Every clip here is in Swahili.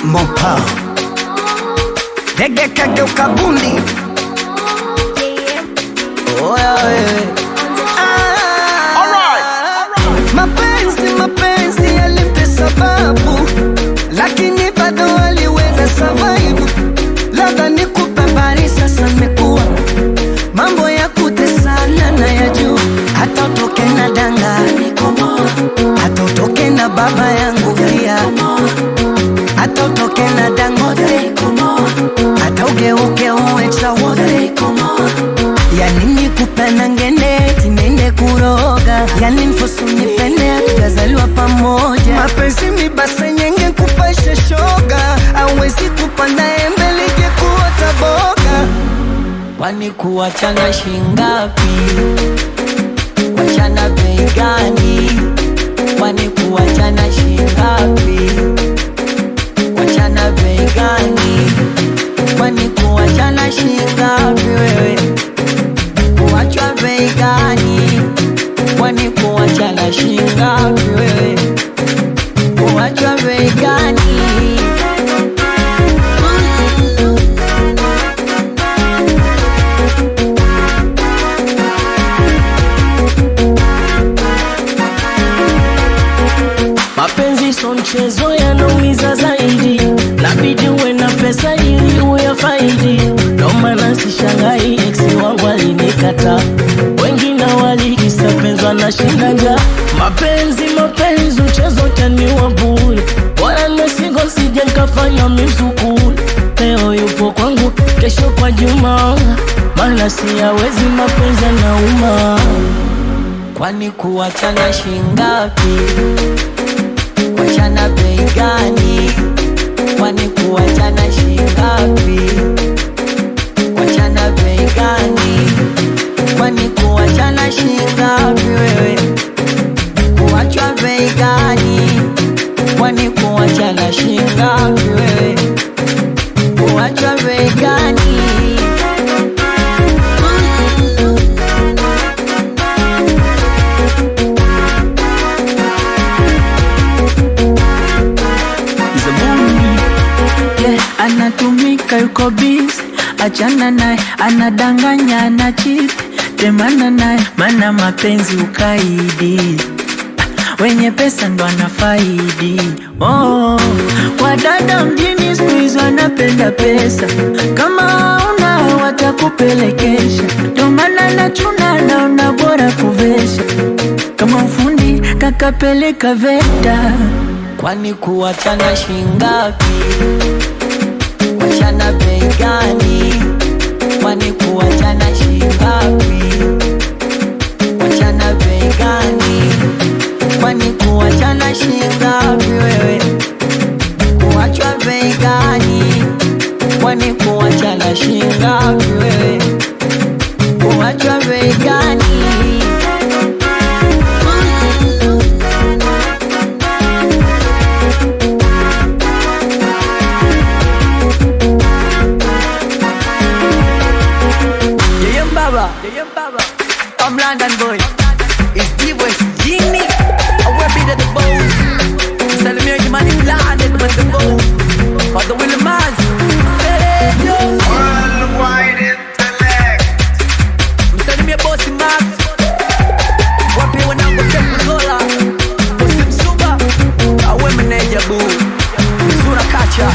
Mon pa Dege kageuka bundi. Mapenzi yalimpe sababu, lakini bado aliweza survive. Labda nikupe habari sasa, mekuwa mambo ya kutesana na ya juu. Hata utoke na danga, hata utoke na baba yangu pia, hata utoke na Dangote, hata ugeuke uwe Chawote. Yani nikupe na ngene tinende kuroga, yani mfosu nipende tutazaliwa pamoja. Mapenzi mibasa nyenge kupasha shoga, hawezi kupanda embe lije kuota boga. Kwani kuachana shingapi? Kuachana bei gani? Kwani kuachana shingapi? Kuachana bei gani? Kwani kuachana shingapi wewe? Kuachwa bei gani? Kwani kuachana shingapi wewe? Kuachwa bei gani? Mapenzi so mchezo, yanaumiza zaidi. Labidi uwe na pesa ili uyafaidi. Ndo maana sishangai ex wangu alinikata, wengine walikisa penzi wanashinda njaa. Mapenzi mchezo utaniua bure. Bora nimesingo sije nikafanya mizukule. Leo yupo kwangu, kesho kwa Juma, maana siyawezi mapenzi yanauma. Kwani kuachana shingapi? Kuachana bei gani? Kwani kuachana shingapi? Kuachana bei gani? Kwani kuachana shingapi wewe? Kuachwa bei gani? Kwani kuachana shingapi wewe? Kuachwa bei gani? Anatumika yuko busy, achana naye, anadanganya na cheat. Temana naye, mana mapenzi ukaidi. Wenye pesa ndo anafaidi. Wadada mjini siku hizi wanapenda pesa, kama una watakupelekesha. Ndo maana nachuna naona bora kuvesha, kama mfundi kakapeleka VETA. Kwani kuachana shingapi? Kuachana bei gani? Kwani kuachana shingapi? Kuachana bei gani? Kwani kuachana shingapi wewe? Kuachwa bei gani? Kwani kuachana shingapi wewe? Kuachwa bei gani? I'm London boy. It's D-West Jimmy. I will be the boss. I'm telling me your money landed with the boss. But the Willie Mans. Worldwide intellect. I'm telling me a bossy Max. What pay when I'm going to take the dollar? Bossy Msuba. I will manage your boo. Mzuna Kacha.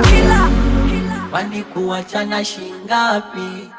Killer. Kwani kuachana shingapi?